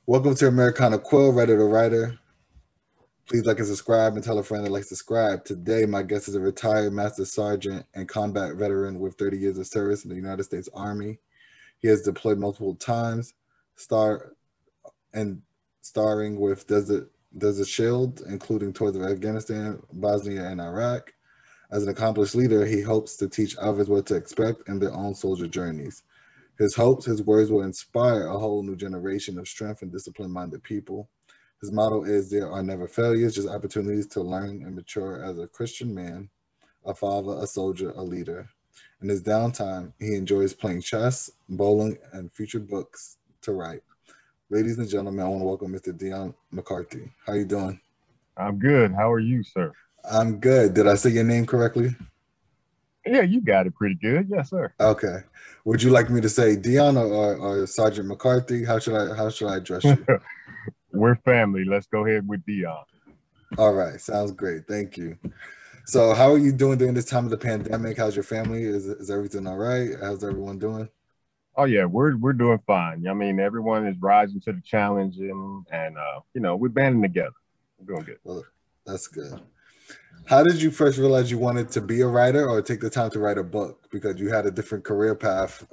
Welcome to Americana Quill, writer to writer. Please like and subscribe and tell a friend that likes to subscribe. Today, my guest is a retired Master Sergeant and combat veteran with 30 years of service in the United States Army. He has deployed multiple times, starring with Desert Shield, including tours of Afghanistan, Bosnia, and Iraq. As an accomplished leader, he hopes to teach others what to expect in their own soldier journeys. His hopes, his words will inspire a whole new generation of strength and discipline-minded people. His motto is, there are never failures, just opportunities to learn and mature as a Christian man, a father, a soldier, a leader. In his downtime, he enjoys playing chess, bowling, and future books to write. Ladies and gentlemen, I want to welcome Mr. Deon McCarthy. How you doing? I'm good. How are you, sir? I'm good. Did I say your name correctly? Yeah, you got it pretty good. Yes, sir. Okay. Would you like me to say Deon or Sergeant McCarthy? How should I address you? We're family. Let's go ahead with Deon. All right, sounds great. Thank you. So, how are you doing during this time of the pandemic? How's your family? Is everything all right? How's everyone doing? Oh yeah, we're doing fine. I mean, everyone is rising to the challenge, and we're banding together. We're doing good. Well, that's good. How did you first realize you wanted to be a writer or take the time to write a book? Because you had a different career path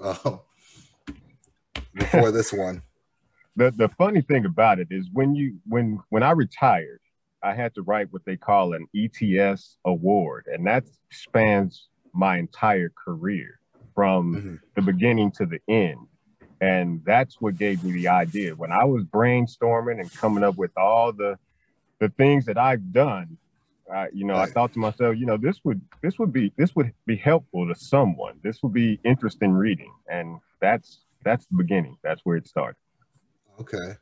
before this one. The funny thing about it is when I retired, I had to write what they call an ETS award, and that spans my entire career from Mm-hmm. the beginning to the end. And that's what gave me the idea. When I was brainstorming and coming up with all the things that I've done, I Right. thought to myself, this would be helpful to someone. This would be interesting reading, and that's the beginning. That's where it started. Okay.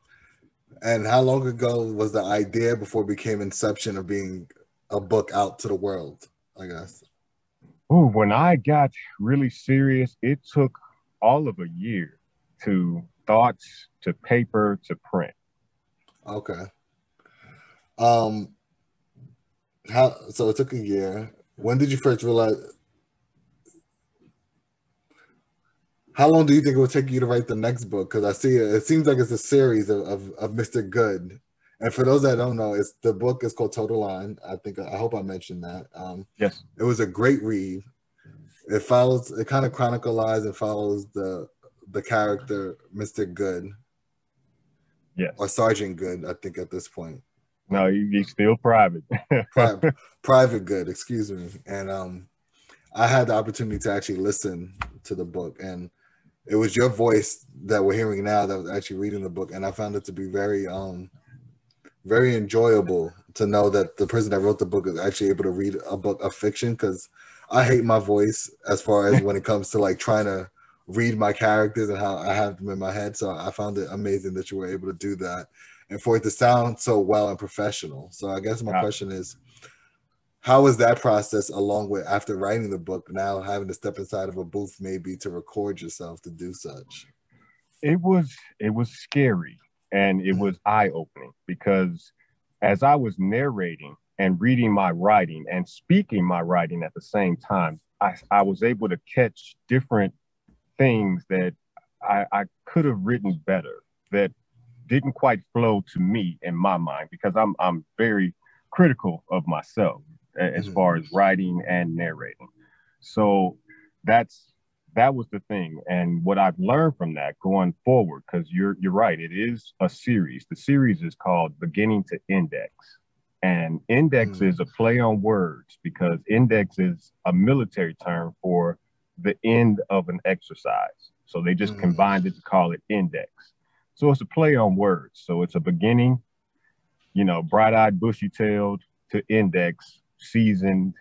And how long ago was the idea before it became inception of being a book out to the world? I guess. Ooh, when I got really serious, it took all of a year to thoughts to paper to print. Okay. Um. How? So it took a year. When did you first realize? How long do you think it would take you to write the next book? Because I see it. It seems like it's a series of Mr. Good. And for those that don't know, it's the book is called Total Line. I hope I mentioned that. Yes, It was a great read. It kind of chronicles and follows the character Mr. Good or yes. Sergeant Good, I think at this point. No, he's still private. Pri- Private Good, excuse me. And I had the opportunity to actually listen to the book, and it was your voice that we're hearing now that was actually reading the book, and I found it to be very enjoyable to know that the person that wrote the book is actually able to read a book of fiction, because I hate my voice as far as when it comes to like trying to read my characters and how I have them in my head. So I found it amazing that you were able to do that and for it to sound so well and professional. So I guess my Uh, question is, how was that process along with after writing the book, now having to step inside of a booth maybe to record yourself to do such? it was scary and it Mhm. was eye-opening because as I was narrating and reading my writing and speaking my writing at the same time, I was able to catch different things that I could have written better that didn't quite flow to me in my mind because I'm very critical of myself as Mhm. far as writing and narrating. So that's that was the thing, and what I've learned from that going forward, because you're right, it is a series. The series is called Beginning to Index, and index Mhm. is a play on words because index is a military term for the end of an exercise. So they just Mhm. combined it to call it index. So it's a play on words. So it's a beginning, bright eyed, bushy tailed to index, seasoned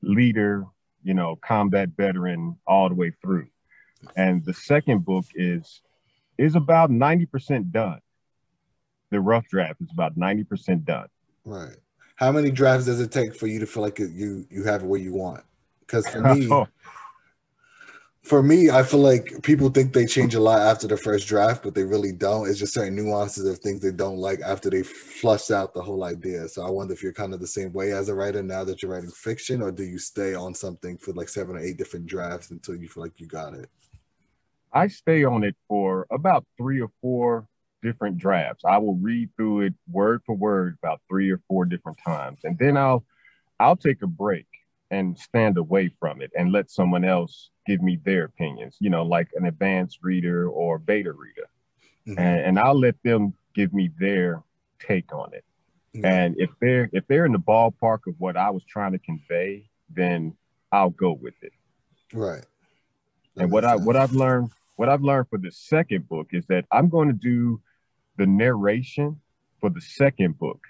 leader, combat veteran all the way through. And the second book is about 90% done. The rough draft is about 90% done. Right. How many drafts does it take for you to feel like you have it where you want? Because for me, I feel like people think they change a lot after the first draft, but they really don't. It's just certain nuances of things they don't like after they flush out the whole idea. So I wonder if you're kind of the same way as a writer now that you're writing fiction, or do you stay on something for like 7 or 8 different drafts until you feel like you got it? I stay on it for about 3 or 4. different drafts. I will read through it word for word about 3 or 4 different times, and then I'll take a break and stand away from it and let someone else give me their opinions, like an advanced reader or beta reader. And I'll let them give me their take on it. And if they're in the ballpark of what I was trying to convey, then I'll go with it. Right. And what I've learned for the second book is that I'm going to do the narration for the second book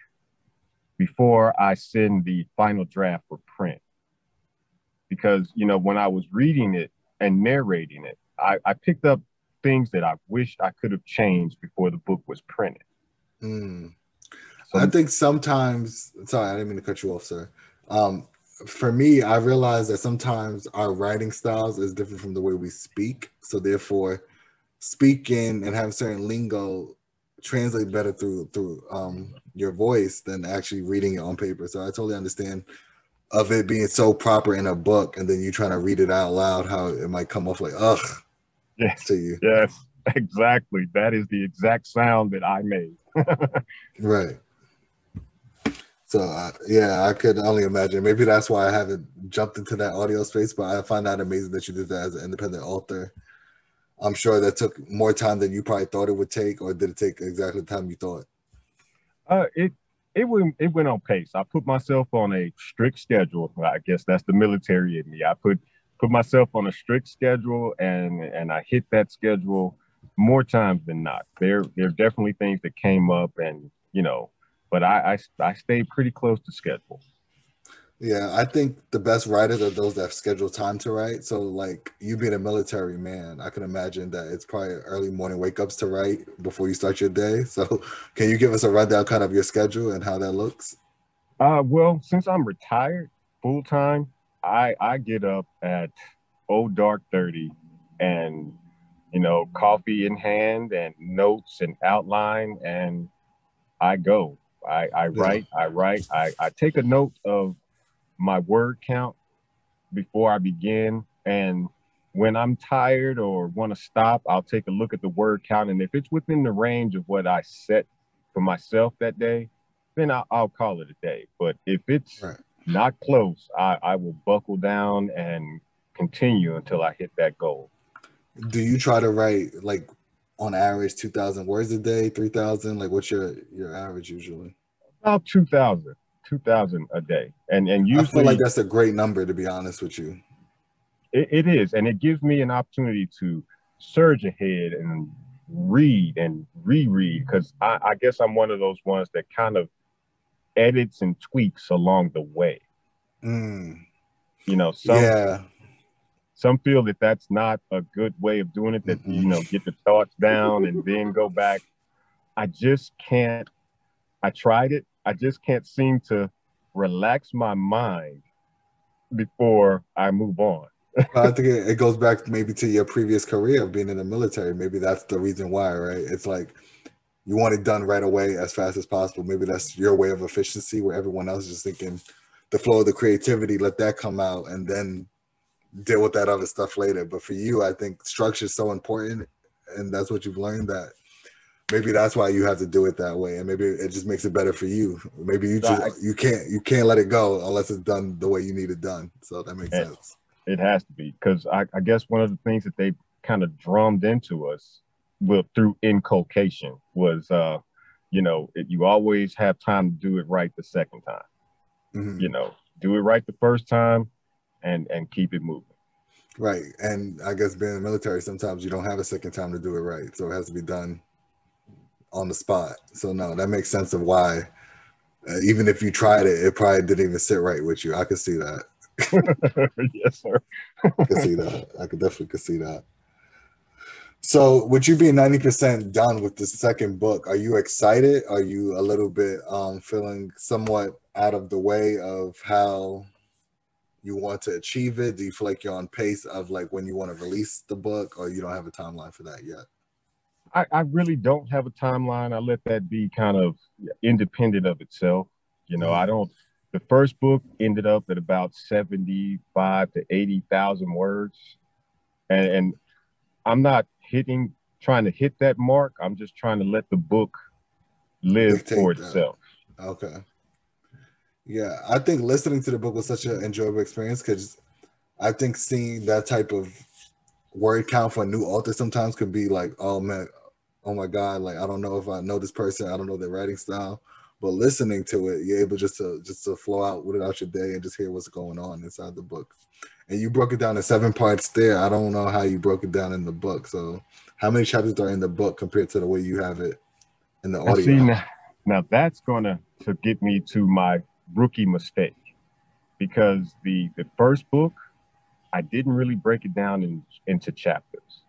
before I send the final draft for print. Because, when I was reading it and narrating it, I picked up things that I wished I could have changed before the book was printed. So, I think sometimes, sorry, I didn't mean to cut you off, sir. For me, I realize that sometimes our writing styles is different from the way we speak. So therefore, speaking and having certain lingo translate better through your voice than actually reading it on paper. So I totally understand of it being so proper in a book, and then you trying to read it out loud, how it might come off like ugh. Yes, to you. Yes, exactly. That is the exact sound that I made. Right. So yeah, I could only imagine. Maybe that's why I haven't jumped into that audio space, but I find that amazing that you did that as an independent author. I'm sure that took more time than you probably thought it would take, or did it take exactly the time you thought? It went on pace. I put myself on a strict schedule. I guess that's the military in me. I put myself on a strict schedule, and I hit that schedule more times than not. There are definitely things that came up, and but I stayed pretty close to schedule. Yeah, I think the best writers are those that schedule time to write. So like you being a military man, I can imagine that it's probably early morning wake ups to write before you start your day. So can you give us a rundown kind of your schedule and how that looks? Well, since I'm retired full time, I get up at dark 30, and coffee in hand and notes and outline, and I go. I write, I take a note of my word count before I begin. And when I'm tired or want to stop, I'll take a look at the word count. And if it's within the range of what I set for myself that day, then I'll call it a day. But if it's not close, I will buckle down and continue until I hit that goal. Do you try to write like on average 2,000 words a day, 3,000? Like what's your average usually? About 2,000 a day. And usually I feel like that's a great number, to be honest with you. It is. And it gives me an opportunity to surge ahead and read and reread, because I guess I'm one of those ones that kind of edits and tweaks along the way. Some feel that that's not a good way of doing it, that, get the thoughts down and then go back. I just can't. I tried it. I just can't seem to relax my mind before I move on. I think it goes back maybe to your previous career of being in the military. Maybe that's the reason why, right? It's like you want it done right away as fast as possible. Maybe that's your way of efficiency, where everyone else is just thinking the flow of the creativity, let that come out and then deal with that other stuff later. But for you, I think structure is so important, and that's what you've learned, that maybe that's why you have to do it that way, and maybe it just makes it better for you. Maybe you can't let it go unless it's done the way you need it done. So that makes sense. It has to be, because I guess one of the things that they kind of drummed into us through inculcation was, you always have time to do it right the second time. Do it right the first time and keep it moving. Right. And I guess being in the military, sometimes you don't have a second time to do it right. So it has to be done on the spot. So no, that makes sense of why, even if you tried it, it probably didn't even sit right with you. I could see that. Yes, sir. I could see that. I could definitely see that. So with you being 90% done with the second book, are you excited? Are you a little bit feeling somewhat out of the way of how you want to achieve it? Do you feel like you're on pace of like when you want to release the book, or you don't have a timeline for that yet? I really don't have a timeline. I let that be kind of independent of itself. I don't. The first book ended up at about 75 to 80,000 words, and I'm not hitting trying to hit that mark. I'm just trying to let the book live for Dictate that. itself. Okay. Yeah, I think listening to the book was such an enjoyable experience because I think seeing that type of word count for a new author sometimes could be like, oh man, oh my God, like I don't know if I know this person, I don't know their writing style. But listening to it, you're able just to flow out with it out your day and just hear what's going on inside the book. And you broke it down in 7 parts there. I don't know how you broke it down in the book. So how many chapters are in the book compared to the way you have it in the And see, audio? now that's gonna to get me to my rookie mistake, because the first book I didn't really break it down into chapters.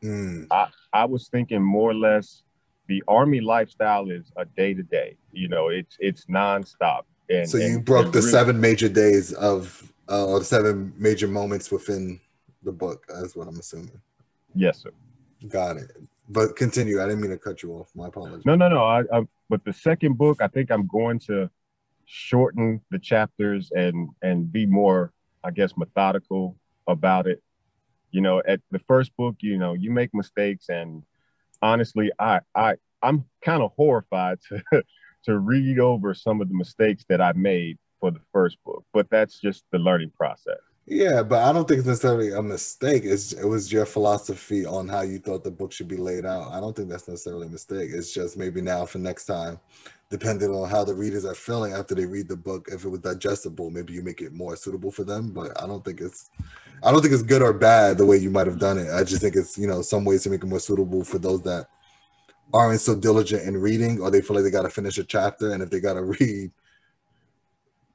Mm. I was thinking more or less the army lifestyle is a day to day. You know, it's nonstop, So you and broke the really, 7 major days of or 7 major moments within the book, is what I'm assuming. yes, sir. Got it. But continue. I didn't mean to cut you off. My apologies. No. But the second book, I think I'm going to shorten the chapters and be more, I guess, methodical about it. You know, at the first book, you know, you make mistakes, and honestly, I'm kind of horrified to to read over some of the mistakes that I made for the first book. But that's just the learning process. Yeah, but I don't think it's necessarily a mistake. It was your philosophy on how you thought the book should be laid out. I don't think that's necessarily a mistake. It's just maybe now for next time, depending on how the readers are feeling after they read the book, if it was digestible, maybe you make it more suitable for them. But I don't think it's good or bad the way you might have done it. I just think it's, some ways to make it more suitable for those that aren't so diligent in reading, or they feel like they got to finish a chapter, and if they got to read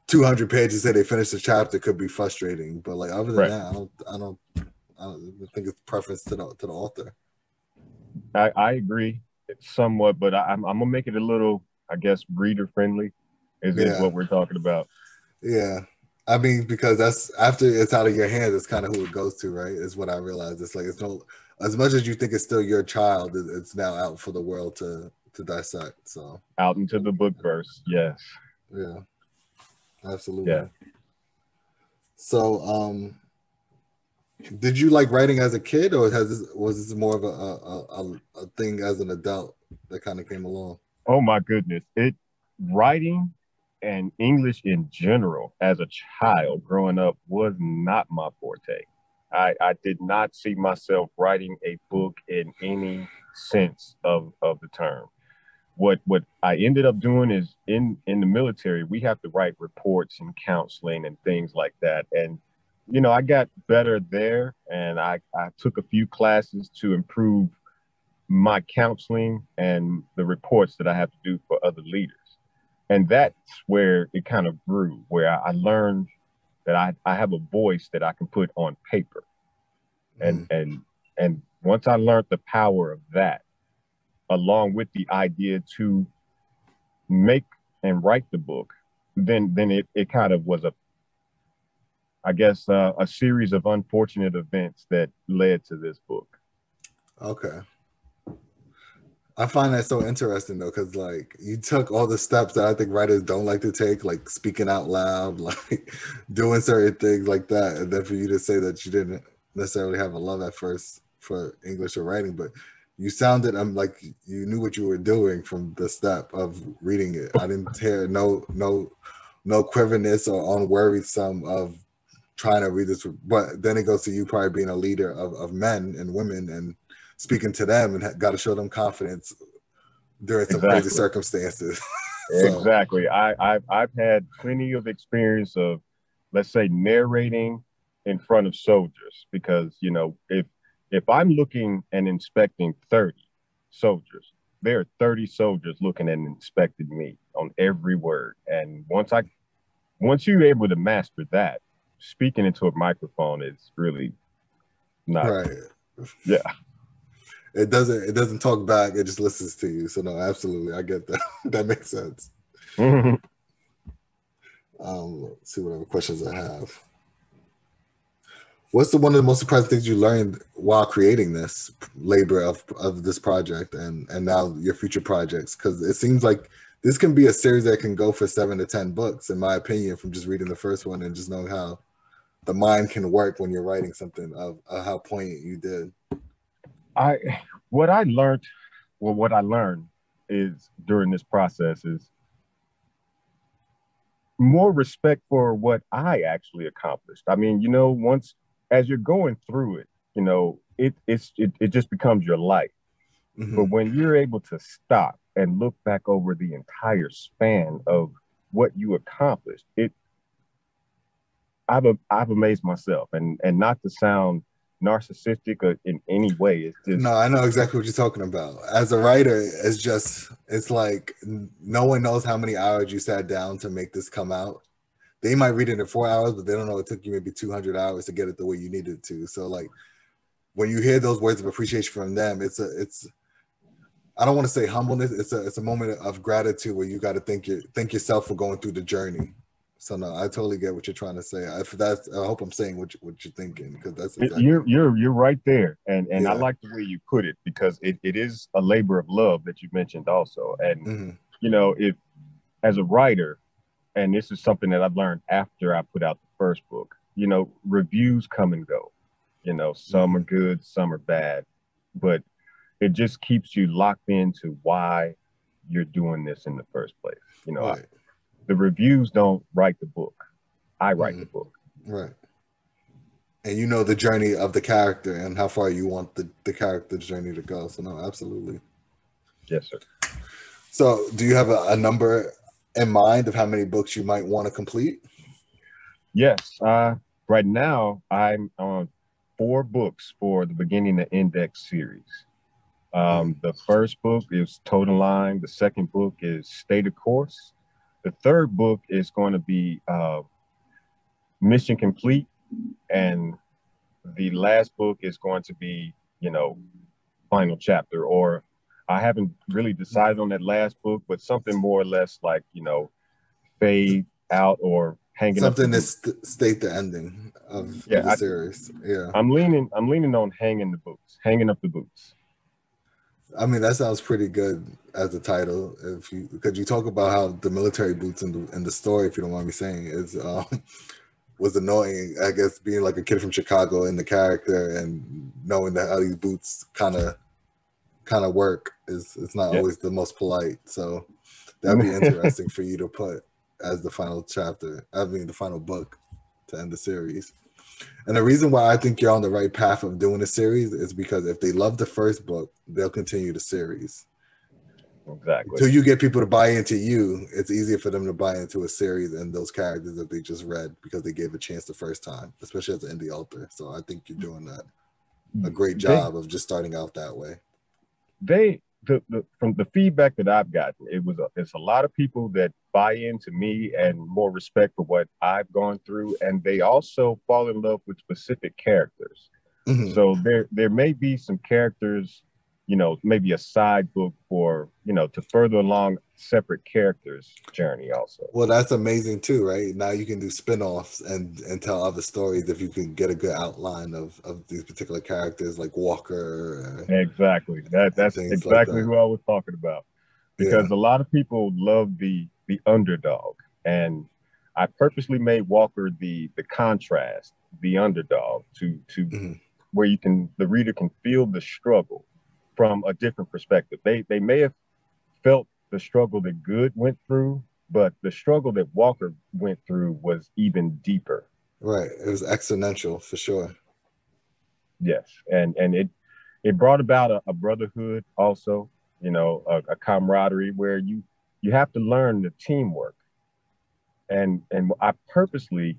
200 pages say they finished the chapter, could be frustrating. But like other than Right. that, I don't think it's preference to the author. I agree somewhat, but I'm gonna make it a little, I guess, reader friendly. Is Yeah, what we're talking about. yeah. I mean, because that's after it's out of your hands, it's kind of who it goes to, right? Is what I realized. It's like it's no, as much as you think it's still your child, it's now out for the world to dissect. So Out into the book verse, yes, yeah, yeah. absolutely. So did you like writing as a kid, or was this more of a thing as an adult that kind of came along? Oh my goodness, writing and English in general as a child growing up was not my forte. I did not see myself writing a book in any sense of the term. What I ended up doing is in the military, we have to write reports and counseling and things like that. And I got better there, and I took a few classes to improve my counseling and the reports that I have to do for other leaders. And that's where it kind of grew, where I learned that I have a voice that I can put on paper. And Mm. and once I learned the power of that, along with the idea to make and write the book, then it kind of was I guess a series of unfortunate events that led to this book. Okay. I find that so interesting though, because like you took all the steps that I think writers don't like to take, like speaking out loud, like doing certain things like that, and then for you to say that you didn't necessarily have a love at first for English or writing, but you sounded like you knew what you were doing from the step of reading it. I didn't hear no quiverness or unworrisome of trying to read this, but then it goes to you probably being a leader of men and women and speaking to them and got to show them confidence during some crazy Exactly. circumstances. So Exactly. I've had plenty of experience of, let's say, narrating in front of soldiers, because if I'm looking and inspecting 30 soldiers, there are 30 soldiers looking and inspecting me on every word. And once you're able to master that, speaking into a microphone is really not. right, Yeah. it doesn't talk back, it just listens to you. So no, absolutely, I get that. That makes sense. Let's see what other questions I have. What's one of the most surprising things you learned while creating this labor of this project and now your future projects? Because it seems like this can be a series that can go for 7 to 10 books, in my opinion, from just reading the first one and just knowing how the mind can work when you're writing something of how poignant you did. what I learned, well, what I learned is during this process is more respect for what I actually accomplished. I mean, once as you're going through it, it just becomes your life. But Hmm. when you're able to stop and look back over the entire span of what you accomplished, I've amazed myself, and not to sound narcissistic or in any way. It's No, just I know exactly what you're talking about. As a writer, it's like no one knows how many hours you sat down to make this come out. They might read it in 4 hours, but they don't know it took you maybe 200 hours to get it the way you needed it to. So like when you hear those words of appreciation from them, it's I don't want to say humbleness. It's a moment of gratitude where you got to thank yourself for going through the journey. So no, I totally get what you're trying to say. I hope I'm saying what you're thinking, because that's exactly you're right there, and I yeah. like the way you put it because it is a labor of love that you mentioned also, and Hmm. if as a writer, and this is something that I've learned after I put out the first book, reviews come and go, some are Hmm. good, some are bad, but it just keeps you locked into why you're doing this in the first place. Right. The reviews don't write the book. I write Hmm. the book. Right. And you know the journey of the character and how far you want the character's journey to go. So no, absolutely. Yes, sir. So do you have a number in mind of how many books you might want to complete? Yes. Right now, I'm on 4 books for the beginning of Index series. Mm. The first book is Total Line. The second book is Stay the Course. The third book is going to be Mission Complete. And the last book is going to be, Final Chapter. Or I haven't really decided on that last book, but something more or less like, Fade Out or Hanging Up the Something to Boots. state the ending of Yeah, the series. Yeah. I'm leaning on Hanging Up the Boots. I mean, that sounds pretty good as a title. If you Because you talk about how the military boots in the story, if you don't mind me saying, is was annoying. I guess being like a kid from Chicago in the character and knowing that how these boots kind of work is it's not Yeah. always the most polite. So that'd be interesting for you to put as the final chapter. I mean, the final book to end the series. And the reason why I think you're on the right path of doing a series is because if they love the first book, they'll continue the series. Exactly. Until you get people to buy into you, it's easier for them to buy into a series and those characters that they just read because they gave a chance the first time, especially as an indie author. So I think you're doing a great They job of just starting out that way. from the feedback that I've gotten, it's a lot of people that buy into me and more respect for what I've gone through, and they also fall in love with specific characters. Hmm. So there may be some characters, maybe a side book for to further along separate characters' journey also. Well, that's amazing too, right? Now you can do spin-offs and tell other stories if you can get a good outline of these particular characters like Walker Exactly. and That's things like exactly that. who I was talking about. Yeah. Because a lot of people love the underdog, and I purposely made Walker the contrast, the underdog, to Hmm. where the reader can feel the struggle from a different perspective. They may have felt the struggle that Good went through, but the struggle that Walker went through was even deeper. Right. It was exponential for sure. Yes, and it brought about a brotherhood also, a camaraderie where you have to learn the teamwork. And I purposely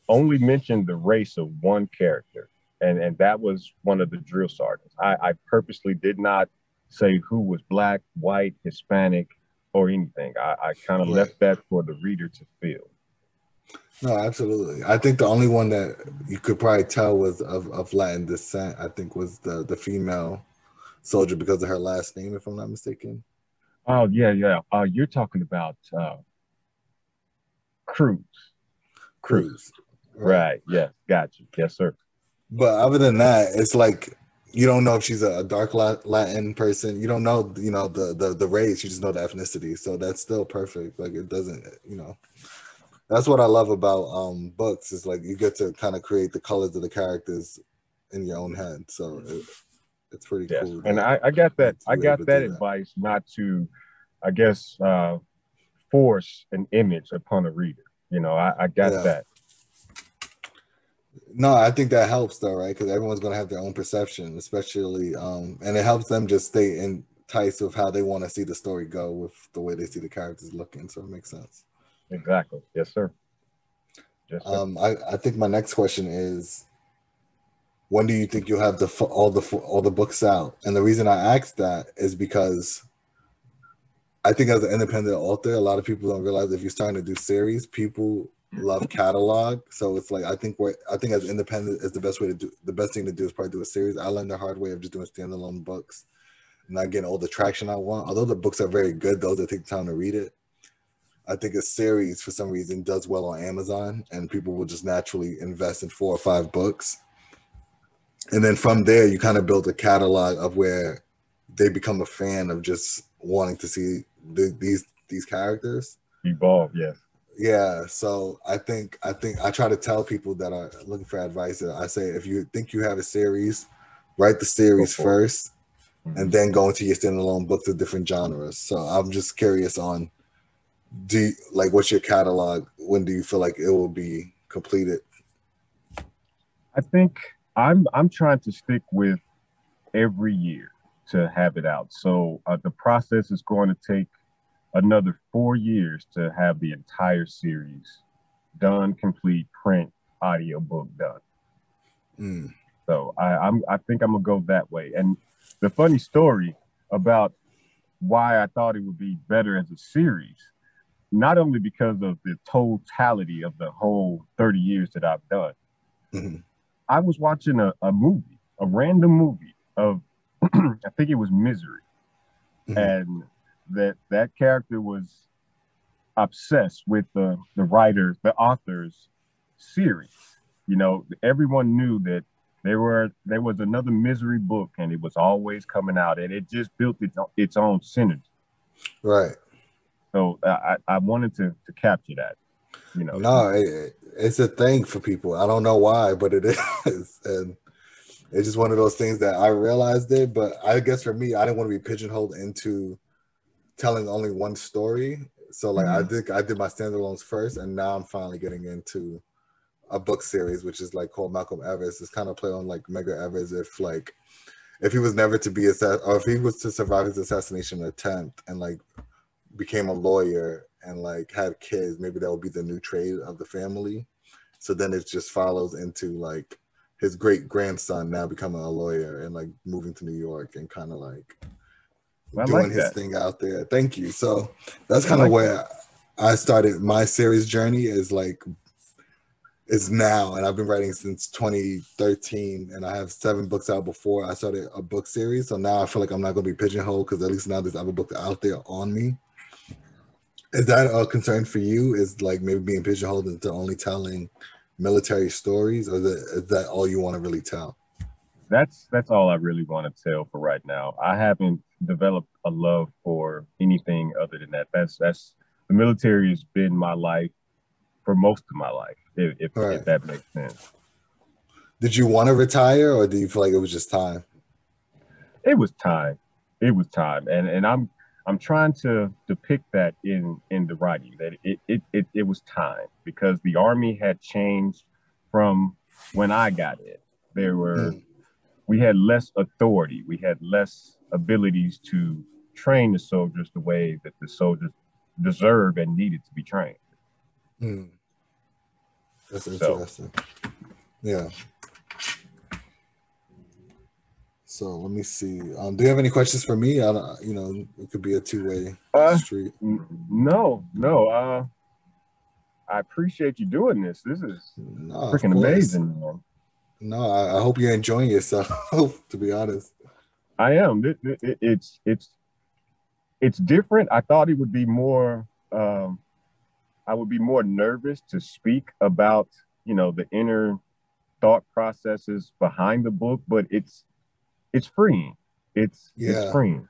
only mentioned the race of one character, and that was one of the drill sergeants. I purposely did not say who was black, white, Hispanic, or anything. I kind of Right. left that for the reader to feel. No, absolutely. I think the only one that you could probably tell was of Latin descent, I think was the female soldier because of her last name, if I'm not mistaken. Oh yeah, yeah. You're talking about Cruz. Cruz. Cruz. Right. Right. Yes. Got you. Yes, sir. But other than that, it's like you don't know if she's a dark Latin person. You don't know, the race. You just know the ethnicity. So that's still perfect. Like it doesn't, that's what I love about books. Is like you get to kind of create the colors of the characters in your own head. So it's pretty Yes, cool. and I got that. I you're able got to that do that. advice not to, I guess, force an image upon a reader. You know, I got Yeah. that. No, I think that helps though, right? Because everyone's gonna have their own perception, especially, and it helps them just stay enticed with how they want to see the story go with the way they see the characters looking. So it makes sense. Exactly. Yes, sir. Yes, sir. I think my next question is, when do you think you'll have all the books out? And the reason I asked that is because I think as an independent author, a lot of people don't realize if you're starting to do series, people love catalog. So it's like I think as independent is the best way to do. The best thing to do is probably do a series. I learned the hard way of just doing standalone books, not getting all the traction I want. Although the books are very good, those that take time to read it. I think a series for some reason does well on Amazon, and people will just naturally invest in 4 or 5 books. And then from there, you kind of build a catalog of where they become a fan of just wanting to see these characters Evolve. Yes. Yeah, so I think I try to tell people that are looking for advice. I say if you think you have a series, write the series first, and then go into your standalone books of different genres. So I'm just curious on, what's your catalog? When do you feel like it will be completed? I think I'm trying to stick with every year to have it out. So the process is going to take another 4 years to have the entire series done, complete, print, audio book done. So I think I'm gonna go that way. And the funny story about why I thought it would be better as a series, not only because of the totality of the whole 30 years that I've done. I was watching a movie, a random movie of I think it was Misery. And that character was obsessed with the author's series. You know, everyone knew that there was another Misery book, and it was always coming out, and it just built its own synergy. Right. So I wanted to capture that. You know, no, it's a thing for people. I don't know why, but it is, and it's just one of those things that I realized it. But I guess for me, I didn't want to be pigeonholed into telling only one story. So like I did my standalones first, and now I'm finally getting into a book series, which is like called Malcolm Evers. It's kind of play on like Medgar Evers if he was never to be or if he was to survive his assassination attempt and like became a lawyer and like had kids, maybe that would be the new trade of the family. So then it just follows into like his great grandson now becoming a lawyer and like moving to New York and kind of like doing his thing out there. Thank you. So that's kind of where I started my series journey is now, and I've been writing since 2013, and I have 7 books out before I started a book series. So now I feel like I'm not going to be pigeonholed because at least now there's other books out there on me. Is that a concern for you? Is like maybe being pigeonholed into only telling military stories, or is that all you want to really tell? That's all I really want to tell for right now. I haven't developed a love for anything other than that. That's the military has been my life for most of my life, if that makes sense. Did you want to retire, or do you feel like it was just time? It was time. It was time, and I'm trying to depict that in the writing that it was time, because the Army had changed from when I got in. We had less authority. We had less abilities to train the soldiers the way that the soldiers deserve and needed to be trained. That's interesting. Yeah. So let me see. Do you have any questions for me? It could be a two-way street. No. I appreciate you doing this. This is freaking amazing, man. No, I hope you're enjoying yourself. To be honest, I am. It's different. I thought it would be more. I would be more nervous to speak about, the inner thought processes behind the book, but it's freeing. It's freeing.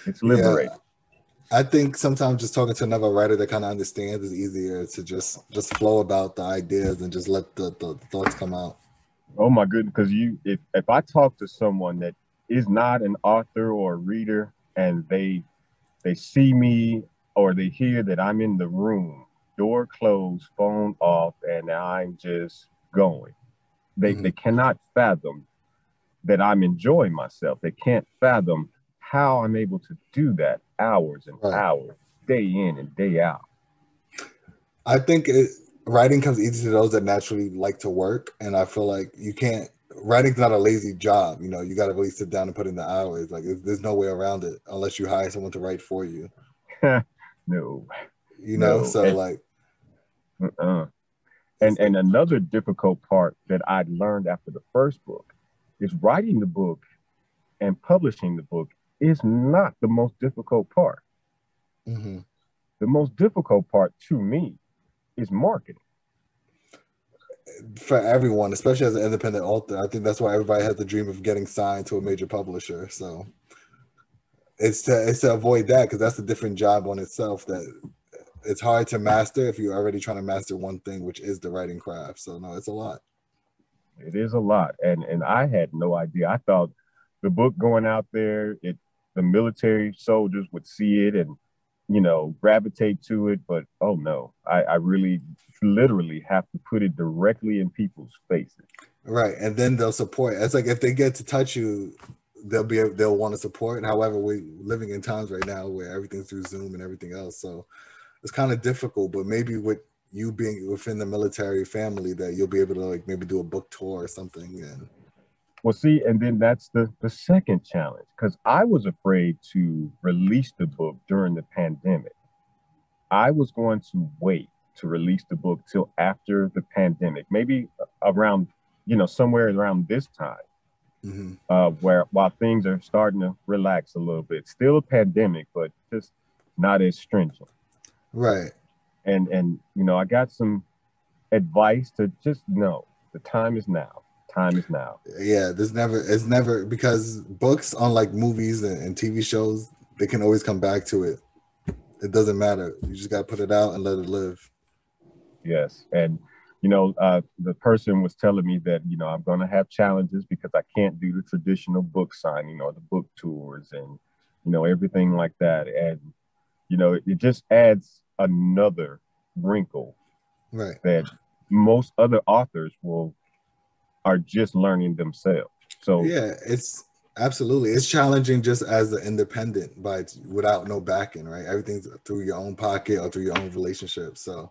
It's liberating. Yeah. I think sometimes just talking to another writer that kind of understands is easier to just flow about the ideas and just let the thoughts come out. Oh my goodness, because if I talk to someone that is not an author or a reader, and they see me or they hear that I'm in the room, door closed, phone off, and I'm just going. They cannot fathom that I'm enjoying myself. They can't fathom how I'm able to do that hours and Right. hours, day in and day out. I think writing comes easy to those that naturally like to work, and I feel like you can't. Writing's not a lazy job. You know, you got to really sit down and put in the hours. Like, there's no way around it unless you hire someone to write for you. No, You know, no. so like, And another difficult part that I learned after the first book is writing the book and publishing the book is not the most difficult part. mm-hmm. The most difficult part to me is marketing. For everyone, especially as an independent author, I think that's why everybody has the dream of getting signed to a major publisher. So it's to avoid that, because that's a different job on itself that it's hard to master if you're already trying to master one thing, which is the writing craft. So no, it's a lot. It is a lot. And I had no idea. I thought the book going out there, the military soldiers would see it and, gravitate to it. But oh no, I really literally have to put it directly in people's faces. Right. And then they'll support. It's like if they get to touch you, they'll want to support. However, we're living in times right now where everything's through Zoom and everything else. So it's kind of difficult, but maybe with you being within the military family, that you'll be able to like maybe do a book tour or something. And well, see, and then that's the second challenge, because I was afraid to release the book during the pandemic. I was going to wait to release the book till after the pandemic, maybe around, somewhere around this time, while things are starting to relax a little bit. Still a pandemic, but just not as stringent. Right. And I got some advice to just know the time is now. Time is now. Yeah, it's never, because books, unlike movies and TV shows, they can always come back to it. It doesn't matter. You just got to put it out and let it live. Yes. And, the person was telling me that, I'm going to have challenges because I can't do the traditional book signing or the book tours and, everything like that. And, it just adds another wrinkle, right, that most other authors are just learning themselves. So yeah, it's absolutely, it's challenging just as an independent, but without no backing, right? Everything's through your own pocket or through your own relationship. So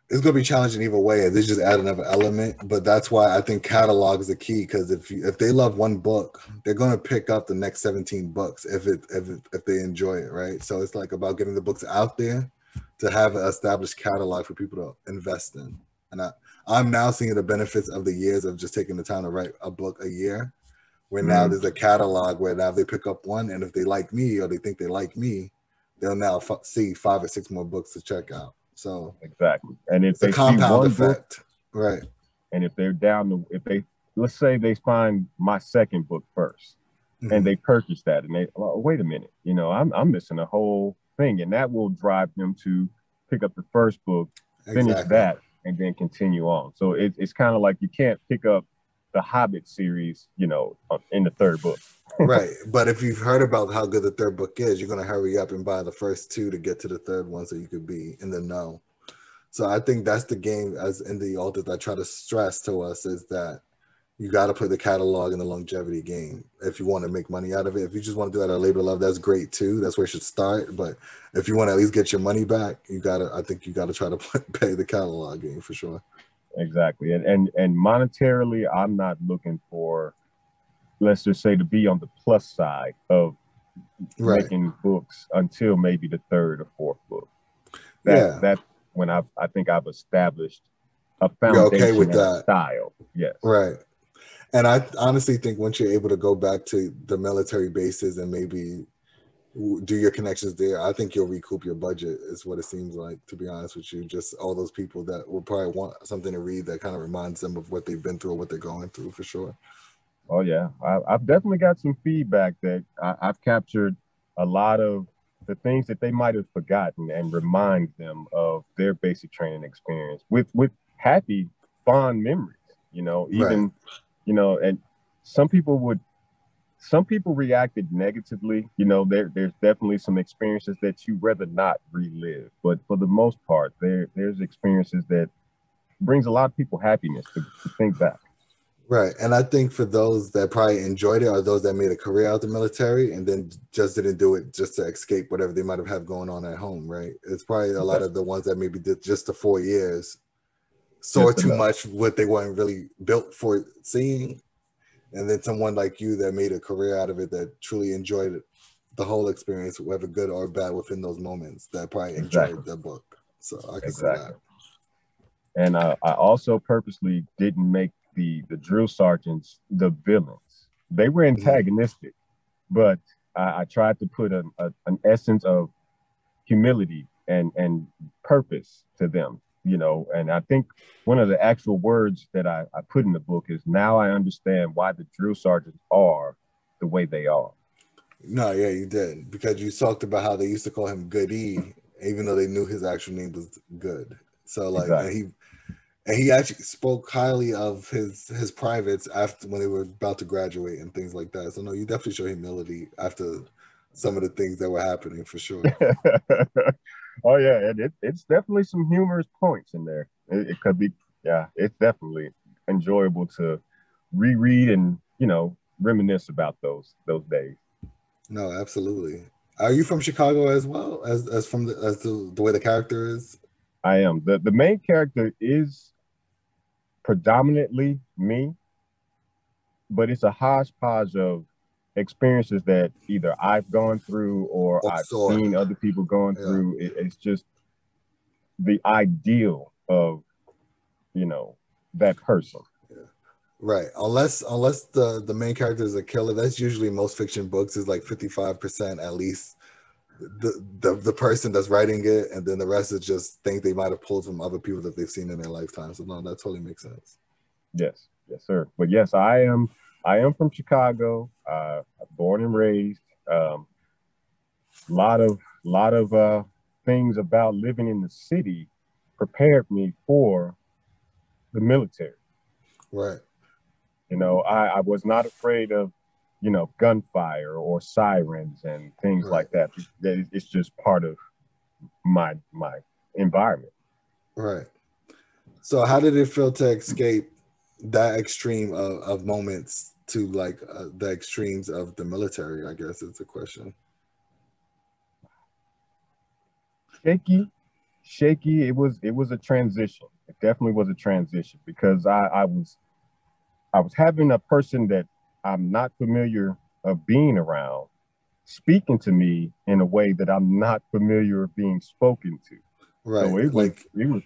it's going to be challenging either way. This just add another element, but that's why I think catalog is the key, because if they love one book, they're going to pick up the next 17 books if they enjoy it, right? So it's like about getting the books out there to have an established catalog for people to invest in. And I'm now seeing the benefits of the years of just taking the time to write a book a year, where now there's a catalog where now they pick up one, and if they like me or they think they like me, they'll now see 5 or 6 more books to check out. So exactly. And if it's a they compound see one effect, book, right? And if they're let's say they find my second book first, and they purchase that, and wait a minute, I'm missing a whole thing, and that will drive them to pick up the first book, finish that, and then continue on. So it's kind of like you can't pick up the Hobbit series, in the third book. Right. But if you've heard about how good the third book is, you're going to hurry up and buy the first 2 to get to the third one so you could be in the know. So I think that's the game, as in the authors I try to stress to us, is that you got to play the catalog and the longevity game if you want to make money out of it. If you just want to do that at a labor of love, that's great too. That's where you should start. But if you want to at least get your money back, I think you got to try to pay the catalog game for sure. Exactly. And monetarily, I'm not looking for, let's just say, to be on the plus side of making books until maybe the third or fourth book. That's when I think I've established a foundation with that style. Yes. Right. And I honestly think once you're able to go back to the military bases and maybe do your connections there, I think you'll recoup your budget, is what it seems like, to be honest with you. Just all those people that will probably want something to read that kind of reminds them of what they've been through or what they're going through, for sure. Oh, yeah. I've definitely got some feedback that I've captured a lot of the things that they might have forgotten and remind them of their basic training experience with happy, fond memories, even, and some people would some people reacted negatively. You know, there's definitely some experiences that you rather not relive, but for the most part, there's experiences that brings a lot of people happiness to think back. Right. And I think for those that probably enjoyed it are those that made a career out of the military and then just didn't do it just to escape whatever they might have had going on at home, right? It's probably a lot of the ones that maybe did just the 4 years, saw too much what they weren't really built for seeing. And then someone like you that made a career out of it that truly enjoyed it, the whole experience, whether good or bad within those moments, that probably enjoyed the book. So I can see that. And I also purposely didn't make the drill sergeants the villains. They were antagonistic, but I tried to put an essence of humility and purpose to them, you know. And I think one of the actual words that I put in the book is, now I understand why the drill sergeants are the way they are. No, yeah, you did, because you talked about how they used to call him Goody, even though they knew his actual name was Good. So like, and he actually spoke highly of his privates after when they were about to graduate and things like that. So no, you definitely show humility after some of the things that were happening for sure. Oh yeah, and it's definitely some humorous points in there. It could be, yeah, it's definitely enjoyable to reread and, you know, reminisce about those days. No, absolutely. Are you from Chicago as well as from the way the character is? I am. The main character is predominantly me, but it's a hodgepodge of experiences that either I've gone through or I've seen other people going through. It's just the ideal of, you know, that person. Right. Unless the main character is a killer, that's usually most fiction books is like 55% at least the person that's writing it, and then the rest is just things they might have pulled from other people that they've seen in their lifetime. So no, that totally makes sense. Yes, sir. But yes, I am from Chicago, born and raised. Lot of things about living in the city prepared me for the military. Right. You know, I was not afraid of, you know, gunfire or sirens and things like that. It's just part of my environment. Right. So how did it feel to escape that extreme of moments to like the extremes of the military? I guess it's a question. Shaky. It was a transition. It definitely was a transition because I was having a person that I'm not familiar of being around speaking to me in a way that I'm not familiar of being spoken to. Right. So it was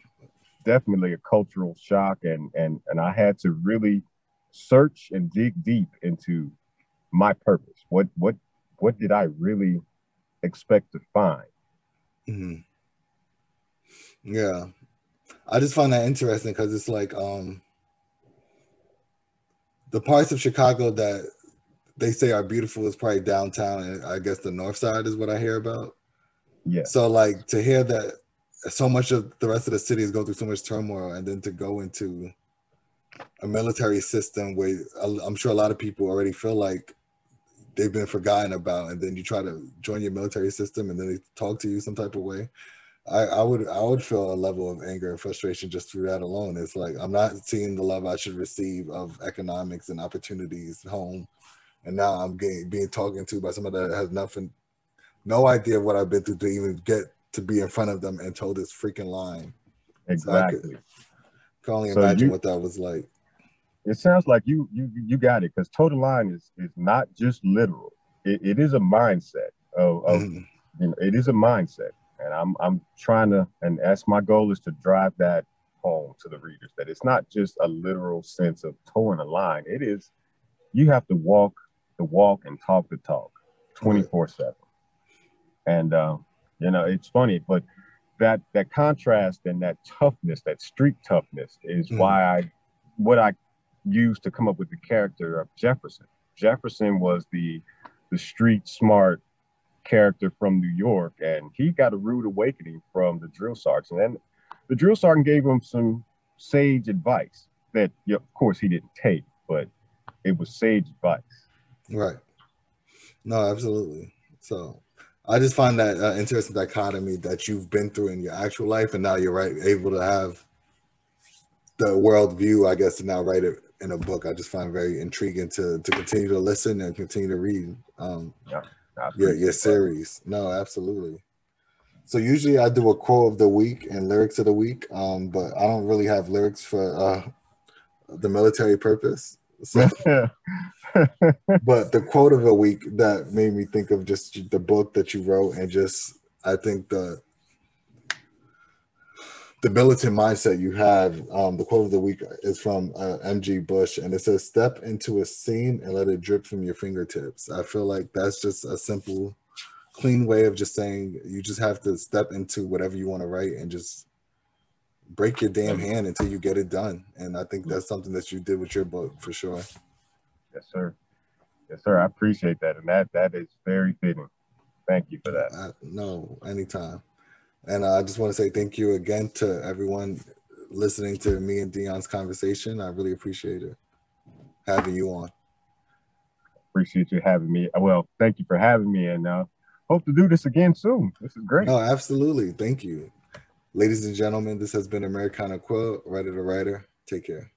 definitely a cultural shock, and I had to really search and dig deep into my purpose. What did I really expect to find? Mm-hmm. Yeah. I just find that interesting because it's like the parts of Chicago that they say are beautiful is probably downtown, and I guess the north side is what I hear about. Yeah. So like to hear that so much of the rest of the city is going through so much turmoil, and then to go into a military system where I'm sure a lot of people already feel like they've been forgotten about, and then you try to join your military system and then they talk to you some type of way. I would feel a level of anger and frustration just through that alone. It's like I'm not seeing the love I should receive of economics and opportunities home, and now I'm being talked to by someone that has no idea what I've been through to even get to be in front of them and told this freaking line. Exactly. So I can only imagine what that was like. It sounds like you got it, because total line is not just literal. It is a mindset of you know, it is a mindset. And I'm trying to, and that's my goal, is to drive that home to the readers, that it's not just a literal sense of towing a line. It is, you have to walk the walk and talk the talk 24/7. And you know, it's funny, but that contrast and that toughness, that street toughness, is why what I used to come up with the character of Jefferson. Jefferson was the street smart character from New York, and he got a rude awakening from the drill sergeant, and the drill sergeant gave him some sage advice that, of course, he didn't take, but it was sage advice. Right. No, absolutely. So I just find that interesting dichotomy that you've been through in your actual life, and now you're able to have the world view, I guess, to now write it in a book. I just find very intriguing to continue to listen and continue to read Yeah, I your appreciate that. series. No, absolutely. So usually I do a quote of the week and lyrics of the week, but I don't really have lyrics for the military purpose. So, but the quote of the week that made me think of just the book that you wrote, and just I think the militant mindset you have. The quote of the week is from MG Bush, and it says, "Step into a scene and let it drip from your fingertips." I feel like that's just a simple, clean way of just saying you just have to step into whatever you want to write and just break your damn hand until you get it done. And I think that's something that you did with your book for sure. Yes, sir. Yes, sir. I appreciate that, and that is very fitting. Thank you for that. No, anytime. And I just want to say thank you again to everyone listening to me and Deon's conversation. I really appreciate it having you on. Appreciate you having me. Well, thank you for having me, and hope to do this again soon. This is great. No, absolutely. Thank you. Ladies and gentlemen, this has been Americana Quill, writer to writer. Take care.